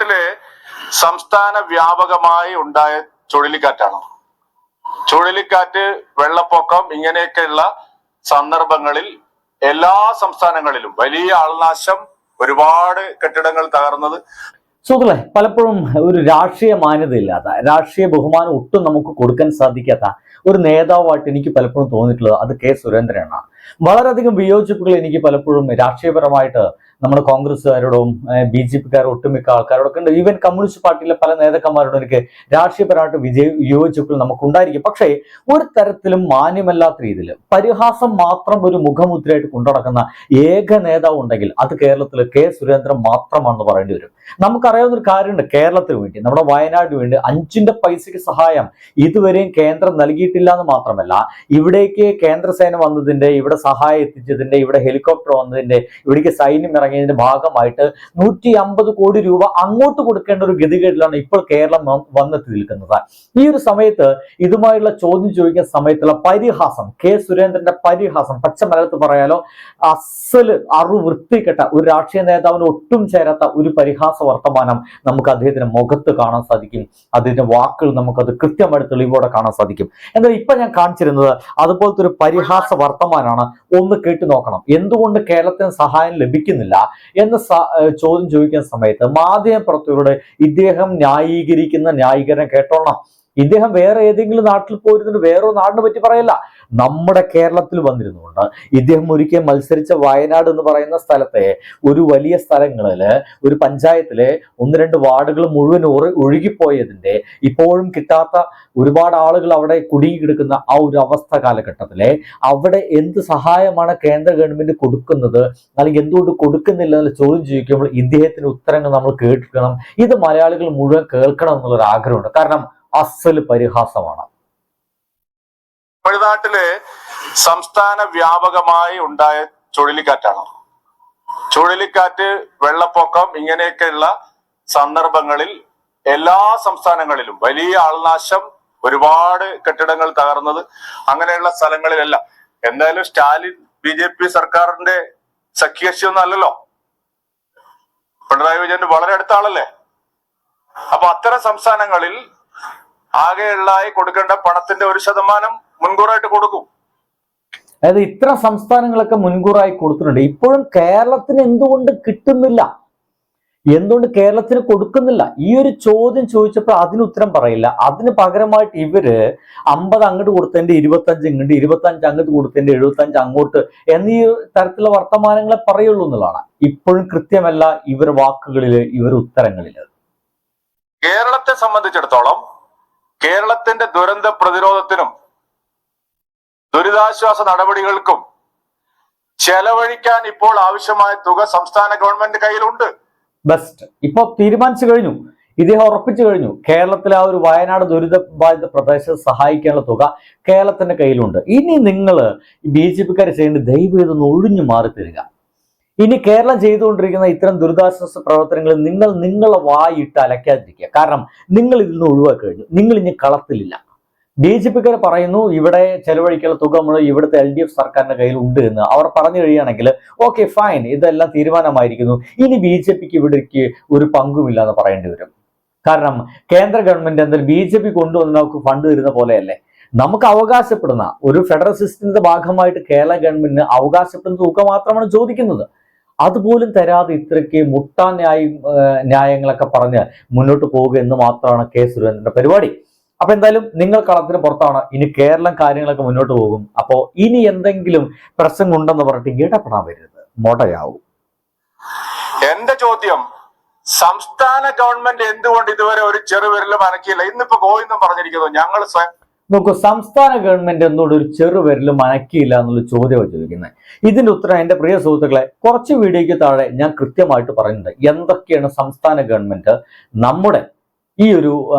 തമിഴ്നാട്ടിലെ സംസ്ഥാന വ്യാപകമായി ഉണ്ടായ ചുഴലിക്കാറ്റാണ്. ചുഴലിക്കാറ്റ്, വെള്ളപ്പൊക്കം ഇങ്ങനെയൊക്കെയുള്ള സന്ദർഭങ്ങളിൽ എല്ലാ സംസ്ഥാനങ്ങളിലും വലിയ ആൾനാശം, ഒരുപാട് കെട്ടിടങ്ങൾ തകർന്നത്. സുഹൃത്തുക്കളെ, പലപ്പോഴും ഒരു രാഷ്ട്രീയ മാന്യതയില്ലാത്ത, രാഷ്ട്രീയ ബഹുമാനം ഒട്ടും നമുക്ക് കൊടുക്കാൻ സാധിക്കാത്ത ഒരു നേതാവായിട്ട് എനിക്ക് പലപ്പോഴും തോന്നിയിട്ടുള്ളത് അത് കെ സുരേന്ദ്രനാണ്. വളരെയധികം വിയോജിപ്പുകൾ എനിക്ക് പലപ്പോഴും രാഷ്ട്രീയപരമായിട്ട് നമ്മുടെ കോൺഗ്രസ്സുകാരോടും ബി ജെ പിക്കാരും ഒട്ടുമിക്ക ആൾക്കാരോടൊക്കെ ഉണ്ട്. ഈവൻ കമ്മ്യൂണിസ്റ്റ് പാർട്ടിയിലെ പല നേതാക്കന്മാരോടും എനിക്ക് രാഷ്ട്രീയപരമായിട്ട് വിയോജിപ്പുകൾ നമുക്കുണ്ടായിരിക്കും. പക്ഷേ ഒരു തരത്തിലും മാന്യമല്ലാത്ത രീതിയിൽ പരിഹാസം മാത്രം ഒരു മുഖമുദ്രയായിട്ട് കൊണ്ടുനടക്കുന്ന ഏക നേതാവ് ഉണ്ടെങ്കിൽ അത് കേരളത്തിൽ കെ സുരേന്ദ്രൻ മാത്രമാണെന്ന് പറയേണ്ടി വരും. നമുക്കറിയാവുന്ന ഒരു കാര്യമുണ്ട്, കേരളത്തിന് വേണ്ടി, നമ്മുടെ വയനാടിന് വേണ്ടി 5 പൈസയ്ക്ക് സഹായം ഇതുവരെയും കേന്ദ്രം നൽകിയിട്ടില്ല എന്ന് മാത്രമല്ല, ഇവിടേക്ക് കേന്ദ്രസേന വന്നതിന്റെ, ഇവിടെ സഹായം എത്തിച്ചതിന്റെ, ഇവിടെ ഹെലികോപ്റ്റർ വന്നതിന്റെ, ഇവിടേക്ക് സൈന്യം ഇറങ്ങിയതിന്റെ ഭാഗമായിട്ട് 150 കോടി രൂപ അങ്ങോട്ട് കൊടുക്കേണ്ട ഒരു ഗതികേടിലാണ് ഇപ്പോൾ കേരളം വന്നെത്തി നിൽക്കുന്നത്. ഈ ഒരു സമയത്ത് ഇതുമായുള്ള ചോദ്യം ചോദിക്കുന്ന സമയത്തുള്ള പരിഹാസം, കെ സുരേന്ദ്രന്റെ പരിഹാസം, പച്ച മലയാളത്തിൽ പറയാലോ, അസല് വൃത്തികെട്ട ഒരു രാഷ്ട്രീയ നേതാവിന് ഒട്ടും ചേരാത്ത ഒരു പരിഹാസ വർത്തമാനം നമുക്ക് അദ്ദേഹത്തിന്റെ മുഖത്ത് കാണാൻ സാധിക്കും. അദ്ദേഹത്തിന്റെ വാക്കുകൾ നമുക്കത് കൃത്യമായിട്ട് തെളിവോടെ കാണാൻ സാധിക്കും. എന്നാൽ ഇപ്പൊ ഞാൻ കാണിച്ചിരുന്നത് അതുപോലത്തെ ഒരു പരിഹാസ വർത്തമാനാണ്. ഒന്ന് കേട്ടു നോക്കണം. എന്തുകൊണ്ട് കേരളത്തിന് സഹായം ലഭിക്കുന്നില്ല എന്ന് ചോദ്യം ചോദിക്കുന്ന സമയത്ത് മാധ്യമപ്രവർത്തകരോട് ഇദ്ദേഹം ന്യായീകരിക്കുന്ന ന്യായീകരണം കേട്ടോളണം. ഇദ്ദേഹം വേറെ ഏതെങ്കിലും നാട്ടിൽ പോയിരുന്നിട്ട് വേറൊരു നാടിനെ പറ്റി പറയല്ല, നമ്മുടെ കേരളത്തിൽ വന്നിരുന്നുകൊണ്ട് ഇദ്ദേഹം ഒരിക്കൽ മത്സരിച്ച വയനാട് എന്ന് പറയുന്ന സ്ഥലത്തെ ഒരു വലിയ സ്ഥലങ്ങളില്, ഒരു പഞ്ചായത്തിലെ 1-2 വാർഡുകൾ മുഴുവൻ ഒഴുകിപ്പോയതിന്റെ, ഇപ്പോഴും കിട്ടാത്ത ഒരുപാട് ആളുകൾ അവിടെ കുടുങ്ങിക്കിടക്കുന്ന ആ ഒരു അവസ്ഥ കാലഘട്ടത്തിലെ അവിടെ എന്ത് സഹായമാണ് കേന്ദ്ര ഗവൺമെന്റ് കൊടുക്കുന്നത്, അല്ലെങ്കിൽ എന്തുകൊണ്ട് കൊടുക്കുന്നില്ല എന്നുള്ള ചോദ്യം ചോദിക്കുമ്പോൾ ഇദ്ദേഹത്തിന്റെ ഉത്തരങ്ങൾ നമ്മൾ കേൾക്കണം. ഇത് മലയാളികൾ മുഴുവൻ കേൾക്കണം എന്നുള്ളൊരു ആഗ്രഹമുണ്ട്. കാരണം അസല് പരിഹാസമാണ്. തമിഴ്നാട്ടിലെ സംസ്ഥാന വ്യാപകമായി ഉണ്ടായ ചുഴലിക്കാറ്റാണ്. ചുഴലിക്കാറ്റ്, വെള്ളപ്പൊക്കം ഇങ്ങനെയൊക്കെയുള്ള സന്ദർഭങ്ങളിൽ എല്ലാ സംസ്ഥാനങ്ങളിലും വലിയ ആൾനാശം, ഒരുപാട് കെട്ടിടങ്ങൾ തകർന്നത്, അങ്ങനെയുള്ള സ്ഥലങ്ങളിലെല്ലാം. എന്തായാലും സ്റ്റാലിൻ BJP സർക്കാരിന്റെ സഖ്യകക്ഷിയൊന്നും അല്ലല്ലോ, പിണറായി വിജയന്റെ വളരെ അടുത്ത ആളല്ലേ. അപ്പൊ അത്തരം സംസ്ഥാനങ്ങളിൽ ആകെയുള്ള കൊടുക്കേണ്ട പണത്തിന്റെ 1% മുൻകൂറായിട്ട് കൊടുക്കും. അതായത് ഇത്ര സംസ്ഥാനങ്ങളൊക്കെ മുൻകൂറായി കൊടുത്തിട്ടുണ്ട്. ഇപ്പോഴും കേരളത്തിന് എന്തുകൊണ്ട് കിട്ടുന്നില്ല, എന്തുകൊണ്ട് കേരളത്തിന് കൊടുക്കുന്നില്ല? ഈ ഒരു ചോദ്യം ചോദിച്ചപ്പോൾ അതിന് ഉത്തരം പറയില്ല. അതിന് പകരമായിട്ട് ഇവര് 50 അങ്ങോട്ട് കൊടുത്തതിന്റെ 25 ഇങ്ങോട്ട്, 25 അങ്ങോട്ട് കൊടുത്തതിന്റെ 75 അങ്ങോട്ട് എന്നീ തരത്തിലുള്ള വർത്തമാനങ്ങളെ പറയുള്ളൂ എന്നുള്ളതാണ്. ഇപ്പോഴും കൃത്യമല്ല ഇവർ വാക്കുകളില്, ഇവർ ഉത്തരങ്ങളില്. കേരളത്തെ സംബന്ധിച്ചിടത്തോളം കേരളത്തിന്റെ ദുരന്ത പ്രതിരോധത്തിനും ദുരിതാശ്വാസ നടപടികൾക്കും ചെലവഴിക്കാൻ ഇപ്പോൾ ആവശ്യമായ തുക സംസ്ഥാന ഗവൺമെന്റ് കയ്യിലുണ്ട്. ബെസ്റ്റ് ഇപ്പൊ തീരുമാനിച്ചു കഴിഞ്ഞു, ഇദ്ദേഹം ഉറപ്പിച്ചു കഴിഞ്ഞു. കേരളത്തിലെ ആ ഒരു വയനാട് ദുരിതബാധിത പ്രദേശത്ത് സഹായിക്കാനുള്ള തുക കേരളത്തിന്റെ കയ്യിലുണ്ട്. ഇനി നിങ്ങൾ BJP-ക്കാർ ചെയ്യേണ്ടത് ദയവ് ഇതൊന്ന് ഒഴിഞ്ഞു മാറി തരിക. ഇനി കേരളം ചെയ്തുകൊണ്ടിരിക്കുന്ന ഇത്തരം ദുരിതാശ്വാസ പ്രവർത്തനങ്ങളിൽ നിങ്ങളെ വായിട്ട് അലക്കാതിരിക്കുക. കാരണം നിങ്ങൾ ഇതിൽ നിന്ന് ഒഴിവാക്കി കഴിഞ്ഞു. നിങ്ങൾ ഇനി കളത്തിലില്ല. BJP-ക്കാർ പറയുന്നു ഇവിടെ ചെലവഴിക്കാനുള്ള തുക നമ്മൾ ഇവിടുത്തെ LDF സർക്കാരിന്റെ കയ്യിൽ ഉണ്ട് എന്ന് അവർ പറഞ്ഞു കഴിയുകയാണെങ്കിൽ ഓക്കെ ഫൈൻ, ഇതെല്ലാം തീരുമാനമായിരിക്കുന്നു. ഇനി BJP-ക്ക് ഇവിടേക്ക് ഒരു പങ്കുമില്ല എന്ന് പറയേണ്ടി വരും. കാരണം കേന്ദ്ര ഗവൺമെന്റ് എന്തായാലും BJP കൊണ്ടുവന്ന് നമുക്ക് ഫണ്ട് തരുന്ന പോലെയല്ലേ. നമുക്ക് അവകാശപ്പെടുന്ന ഒരു ഫെഡറൽ സിസ്റ്റത്തിന്റെ ഭാഗമായിട്ട് കേരള ഗവൺമെന്റിന് അവകാശപ്പെടുന്ന തുക മാത്രമാണ് ചോദിക്കുന്നത്. അതുപോലും തരാതെ ഇത്രയ്ക്ക് മുട്ടാൻ ന്യായങ്ങളൊക്കെ പറഞ്ഞ് മുന്നോട്ട് പോവുക എന്ന് മാത്രമാണ് കെ സുരേന്ദ്രന്റെ പരിപാടി. അപ്പൊ എന്തായാലും നിങ്ങൾ കളത്തിന് പുറത്താണ്. ഇനി കേരളം കാര്യങ്ങളൊക്കെ മുന്നോട്ട് പോകും. അപ്പോ ഇനി എന്തെങ്കിലും പ്രശ്നം ഉണ്ടെന്ന് പറഞ്ഞിട്ട് ഇടപെടാൻ വരരുത്, മോട്ടയാവും. എന്റെ ചോദ്യം, സംസ്ഥാന ഗവൺമെന്റ് എന്തുകൊണ്ട് ഇതുവരെ ഒരു ചെറുവിരലും അനക്കിയില്ല? ഇന്നിപ്പോ ഗോവിന്ദൻ പറഞ്ഞിരിക്കുന്നു ഞങ്ങൾ നോക്കൂ, സംസ്ഥാന ഗവൺമെന്റ് എന്തുകൊണ്ട് ഒരു ചെറുവിരലും അനക്കിയില്ല എന്നുള്ള ചോദ്യമാണ് ചോദിക്കുന്നത്. ഇതിന്റെ ഉത്തരം എന്റെ പ്രിയ സുഹൃത്തുക്കളെ കുറച്ച് വീഡിയോയ്ക്ക് താഴെ ഞാൻ കൃത്യമായിട്ട് പറയുന്നുണ്ട്. എന്തൊക്കെയാണ് സംസ്ഥാന ഗവൺമെന്റ് നമ്മുടെ ഈ ഒരു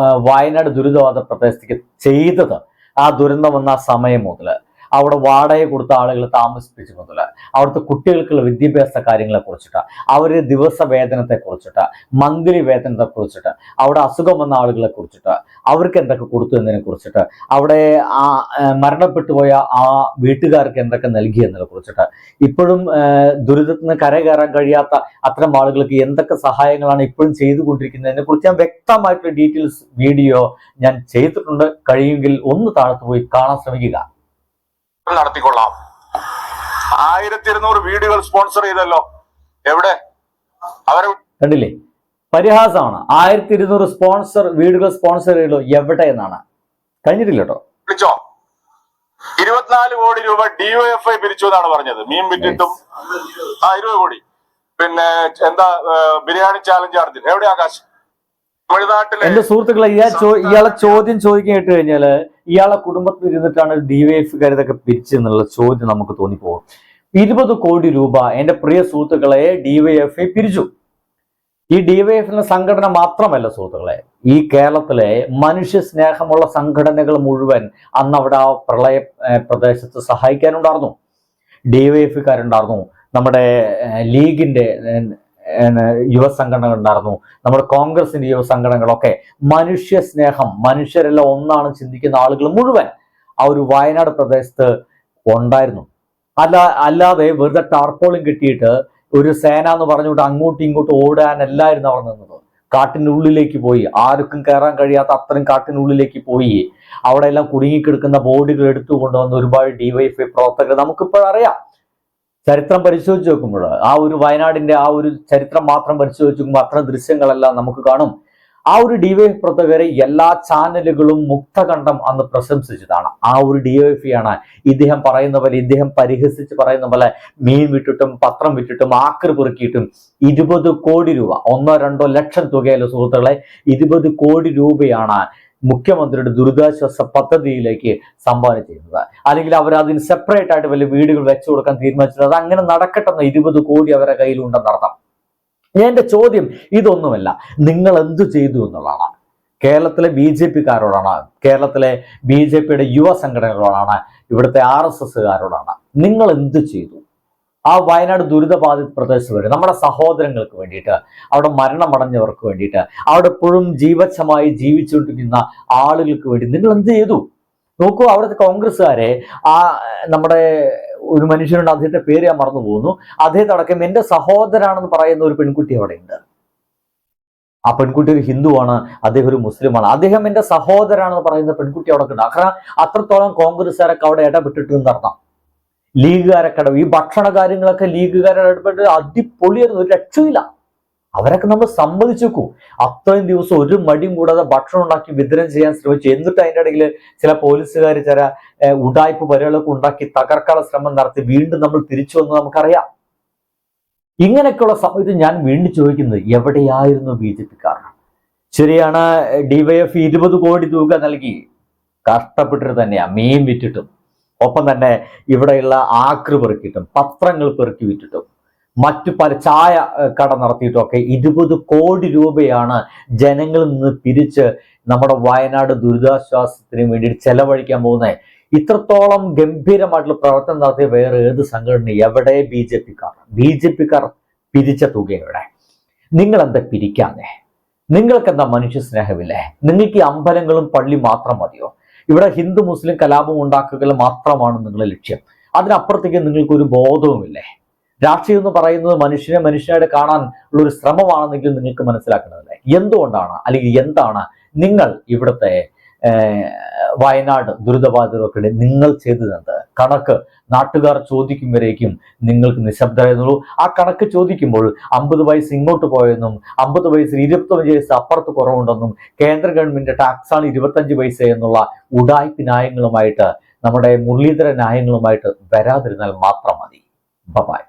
വയനാട് ദുരിതബാധിത പ്രദേശത്തേക്ക് ചെയ്തത്, ആ ദുരന്തം വന്ന സമയം മുതൽ അവിടെ വാടക കൊടുത്ത ആളുകളെ താമസിപ്പിച്ചു മുതൽ അവിടുത്തെ കുട്ടികൾക്കുള്ള വിദ്യാഭ്യാസ കാര്യങ്ങളെ കുറിച്ചിട്ട്, അവരുടെ ദിവസ വേതനത്തെ കുറിച്ചിട്ട്, മന്ത്ലി വേതനത്തെ കുറിച്ചിട്ട്, അവിടെ അസുഖം വന്ന ആളുകളെ കുറിച്ചിട്ട്, അവർക്ക് എന്തൊക്കെ കൊടുത്തു എന്നതിനെ കുറിച്ചിട്ട്, അവിടെ ആ മരണപ്പെട്ടു പോയ ആ വീട്ടുകാർക്ക് എന്തൊക്കെ നൽകി എന്നതിനെ കുറിച്ചിട്ട്, ഇപ്പോഴും ദുരിതത്തിൽ നിന്ന് കരകയറാൻ കഴിയാത്ത അത്തരം ആളുകൾക്ക് എന്തൊക്കെ സഹായങ്ങളാണ് ഇപ്പോഴും ചെയ്തുകൊണ്ടിരിക്കുന്നതിനെ കുറിച്ച് ഞാൻ വ്യക്തമായിട്ടുള്ള ഡീറ്റെയിൽസ് വീഡിയോ ഞാൻ ചെയ്തിട്ടുണ്ട്. കഴിയുമെങ്കിൽ ഒന്ന് താഴത്ത് പോയി കാണാൻ ശ്രമിക്കുക. നടത്തിക്കൊള്ളാം. 1200 വീഡിയോകൾ സ്പോൺസർ ചെയ്തല്ലോ. എവിടെ അവരെ കണ്ടില്ലേ? പരിഹാസമാണ്. 1200 സ്പോൺസർ വീഡിയോകൾ സ്പോൺസർ ചെയ്തല്ലോ, എവിടെ എന്നാണ്. കഴിഞ്ഞിട്ടില്ല കേട്ടോ. വിളിച്ചോ? 24 കോടി രൂപ DYFI പിരിച്ചു എന്നാണ് പറഞ്ഞത്. മീൻ വിറ്റിട്ടും 20 കോടി. പിന്നെ എന്താ ബിരിയാണി ചാലഞ്ച് നടത്തി. എവിടെ ആകാശ്? തമിഴ്നാട്ടിലെ എന്റെ സുഹൃത്തുക്കളെ, ഇയാളെ ചോദ്യം ചോദിക്കാൻ കേട്ട് കഴിഞ്ഞാല് ഇയാളെ കുടുംബത്തിൽ ഇരുന്നിട്ടാണ് DYFIക്കാർ ഇതൊക്കെ പിരിച്ചെന്നുള്ള ചോദ്യം നമുക്ക് തോന്നിപ്പോകും. 20 കോടി രൂപ എന്റെ പ്രിയ സുഹൃത്തുക്കളെ DYFI പിരിച്ചു. ഈ DYFI സംഘടന മാത്രമല്ല സുഹൃത്തുക്കളെ, ഈ കേരളത്തിലെ മനുഷ്യ സ്നേഹമുള്ള സംഘടനകൾ മുഴുവൻ അന്ന് അവിടെ ആ പ്രളയ പ്രദേശത്ത് സഹായിക്കാനുണ്ടായിരുന്നു. DYFIക്കാരുണ്ടായിരുന്നു, നമ്മുടെ ലീഗിന്റെ യുവസംഘടനകൾ ഉണ്ടായിരുന്നു, നമ്മുടെ കോൺഗ്രസിന്റെ യുവസംഘടനകളൊക്കെ. മനുഷ്യ സ്നേഹം, മനുഷ്യരെല്ലാം ഒന്നാണ് ചിന്തിക്കുന്ന ആളുകൾ മുഴുവൻ ആ ഒരു വയനാട് പ്രദേശത്ത് ഉണ്ടായിരുന്നു. അല്ലാതെ വെറുതെ ടാർപോളിയും കെട്ടിയിട്ട് ഒരു സേന എന്ന് പറഞ്ഞുകൊണ്ട് അങ്ങോട്ടും ഇങ്ങോട്ടും ഓടാനല്ലായിരുന്നു അവർ നിന്നത്. കാട്ടിൻ്റെ ഉള്ളിലേക്ക് പോയി, ആർക്കും കയറാൻ കഴിയാത്ത അത്രയും കാട്ടിനുള്ളിലേക്ക് പോയി അവിടെ എല്ലാം കുടുങ്ങിക്കിടക്കുന്ന ബോഡികൾ എടുത്തു കൊണ്ടുവന്ന ഒരുപാട് DYFI പ്രവർത്തകർ നമുക്കിപ്പോഴറിയാം. ചരിത്രം പരിശോധിച്ച് നോക്കുമ്പോൾ, ആ ഒരു വയനാടിന്റെ ആ ഒരു ചരിത്രം മാത്രം പരിശോധിച്ച് നോക്കുമ്പോൾ അത്തരം ദൃശ്യങ്ങളെല്ലാം നമുക്ക് കാണും. ആ ഒരു DYFI പ്രവർത്തകരെ എല്ലാ ചാനലുകളും മുക്തകണ്ഠം അന്ന് പ്രശംസിച്ചതാണ്. ആ ഒരു DYFI ആണ് ഇദ്ദേഹം പറയുന്ന പോലെ, ഇദ്ദേഹം പരിഹസിച്ച് പറയുന്ന പോലെ മീൻ വിട്ടിട്ടും പത്രം വിറ്റിട്ടും ആക്രി പെറുക്കിയിട്ടും 20 കോടി രൂപ, 1-2 ലക്ഷം തുകയിലെ സുഹൃത്തുക്കളെ, 20 കോടി രൂപയാണ് മുഖ്യമന്ത്രിയുടെ ദുരിതാശ്വാസ പദ്ധതിയിലേക്ക് സംഭാവന ചെയ്യുന്നത്. അല്ലെങ്കിൽ അവർ അതിന് സെപ്പറേറ്റ് ആയിട്ട് വലിയ വീടുകൾ വെച്ചു കൊടുക്കാൻ തീരുമാനിച്ചത്. അത് അങ്ങനെ നടക്കട്ടെന്ന് 20 കോടി അവരുടെ കയ്യിലുണ്ടെന്നർത്ഥം. എന്റെ ചോദ്യം ഇതൊന്നുമല്ല, നിങ്ങൾ എന്തു ചെയ്തു എന്നുള്ളതാണ്. കേരളത്തിലെ BJPക്കാരോടാണ്, കേരളത്തിലെ BJPയുടെ യുവ സംഘടനകളോടാണ്, ഇവിടുത്തെ RSSകാരോടാണ്. നിങ്ങൾ എന്തു ചെയ്തു? ആ വയനാട് ദുരിതബാധിത പ്രദേശത്ത് വരെ നമ്മുടെ സഹോദരങ്ങൾക്ക് വേണ്ടിയിട്ട്, അവിടെ മരണമടഞ്ഞവർക്ക് വേണ്ടിയിട്ട്, അവിടെ ഇപ്പോഴും ജീവച്ഛമായി ജീവിച്ചുകൊണ്ടിരിക്കുന്ന ആളുകൾക്ക് വേണ്ടി നിങ്ങൾ എന്ത് ചെയ്തു? നോക്കൂ, അവിടുത്തെ കോൺഗ്രസ്സുകാരെ, ആ നമ്മുടെ ഒരു മനുഷ്യനുണ്ട്, അദ്ദേഹത്തെ പേര് ഞാൻ മറന്നു പോകുന്നു, അദ്ദേഹത്തടക്കം എന്റെ സഹോദരാണെന്ന് പറയുന്ന ഒരു പെൺകുട്ടി അവിടെ ഉണ്ട്. ആ പെൺകുട്ടി ഒരു ഹിന്ദുവാണ്, അദ്ദേഹം ഒരു മുസ്ലിമാണ്, അദ്ദേഹം എന്റെ സഹോദരാണെന്ന് പറയുന്ന പെൺകുട്ടി അവിടെ ഉണ്ട്. കാരണം അത്രത്തോളം കോൺഗ്രസ്സുകാരൊക്കെ അവിടെ ഇടപെട്ടിട്ട് എന്നർത്ഥം. ലീഗുകാരൊക്കെ ഈ ഭക്ഷണ കാര്യങ്ങളൊക്കെ ലീഗുകാരുടെ ഇടപെട്ട് അടിപൊളിയായിരുന്നു, ഒരു രക്ഷയില്ല. അവരൊക്കെ നമ്മൾ സമ്മതിച്ചു വെക്കും. അത്രയും ദിവസം ഒരു മടിയും കൂടാതെ ഭക്ഷണം ഉണ്ടാക്കി വിതരണം ചെയ്യാൻ ശ്രമിച്ചു. എന്നിട്ട് അതിൻ്റെ ഇടയിൽ ചില പോലീസുകാർ ചില ഉടായ്പ പരിപാടികളൊക്കെ ഉണ്ടാക്കി തകർക്കാനുള്ള ശ്രമം നടത്തി വീണ്ടും നമ്മൾ തിരിച്ചു വന്ന് നമുക്കറിയാം. ഇങ്ങനെയൊക്കെയുള്ള സമയത്ത് ഞാൻ വീണ്ടും ചോദിക്കുന്നത്, എവിടെയായിരുന്നു BJPക്കാർ? ശരിയാണ്, DYFI 20 കോടി തുക നൽകി, കഷ്ടപ്പെട്ടിട്ട് തന്നെയാണ് മീൻ വിറ്റിട്ടും, ഒപ്പം തന്നെ ഇവിടെയുള്ള ആക്രി പെറുക്കിയിട്ടും പത്രങ്ങൾ പെറുക്കി വിറ്റിട്ടും മറ്റു പല ചായ കട നടത്തിയിട്ടൊക്കെ 20 കോടി രൂപയാണ് ജനങ്ങളിൽ നിന്ന് പിരിച്ച് നമ്മുടെ വയനാട് ദുരിതാശ്വാസത്തിന് വേണ്ടി ചെലവഴിക്കാൻ പോകുന്നത്. ഇത്രത്തോളം ഗംഭീരമായിട്ടുള്ള പ്രവർത്തനം നടത്തിയ വേറെ ഏത് സംഘടന? എവിടെ BJPക്കാർ പിരിച്ച തുക എവിടെ? നിങ്ങൾ എന്താ പിരിക്കാന്നേ? നിങ്ങൾക്ക് എന്താ മനുഷ്യ സ്നേഹമില്ലേ? നിങ്ങൾക്ക് ഈ അമ്പലങ്ങളും പള്ളി മാത്രം മതിയോ? ഇവിടെ ഹിന്ദു മുസ്ലിം കലാപം ഉണ്ടാക്കുക മാത്രമാണ് നിങ്ങളുടെ ലക്ഷ്യം. അതിനപ്പുറത്തേക്ക് നിങ്ങൾക്കൊരു ബോധവുമില്ലേ? രാഷ്ട്രീയം എന്ന് പറയുന്നത് മനുഷ്യനായിട്ട് കാണാൻ ഉള്ള ഒരു ശ്രമമാണെന്നെങ്കിൽ നിങ്ങൾക്ക് മനസ്സിലാക്കണമല്ലേ? എന്തുകൊണ്ടാണ്, അല്ലെങ്കിൽ എന്താണ് നിങ്ങൾ ഇവിടുത്തെ വയനാട് ദുരിതബാധിതർക്കിടെ നിങ്ങൾ ചെയ്തതെന്ത്? കണക്ക് നാട്ടുകാർ ചോദിക്കും വരേക്കും നിങ്ങൾക്ക് നിശബ്ദരായിരുന്നുള്ളൂ. ആ കണക്ക് ചോദിക്കുമ്പോൾ 50 വയസ്സ് ഇങ്ങോട്ട് പോയെന്നും 50 വയസ്സിൽ 25 വയസ്സ് അപ്പുറത്ത് കുറവുണ്ടെന്നും കേന്ദ്ര ഗവൺമെന്റ് ടാക്സാണ് 25 പൈസ എന്നുള്ള ഉഡായ്പ ന്യായങ്ങളുമായിട്ട്, നമ്മുടെ മുരളീധര ന്യായങ്ങളുമായിട്ട് വരാതിരുന്നാൽ മാത്രം മതി. ബൈ.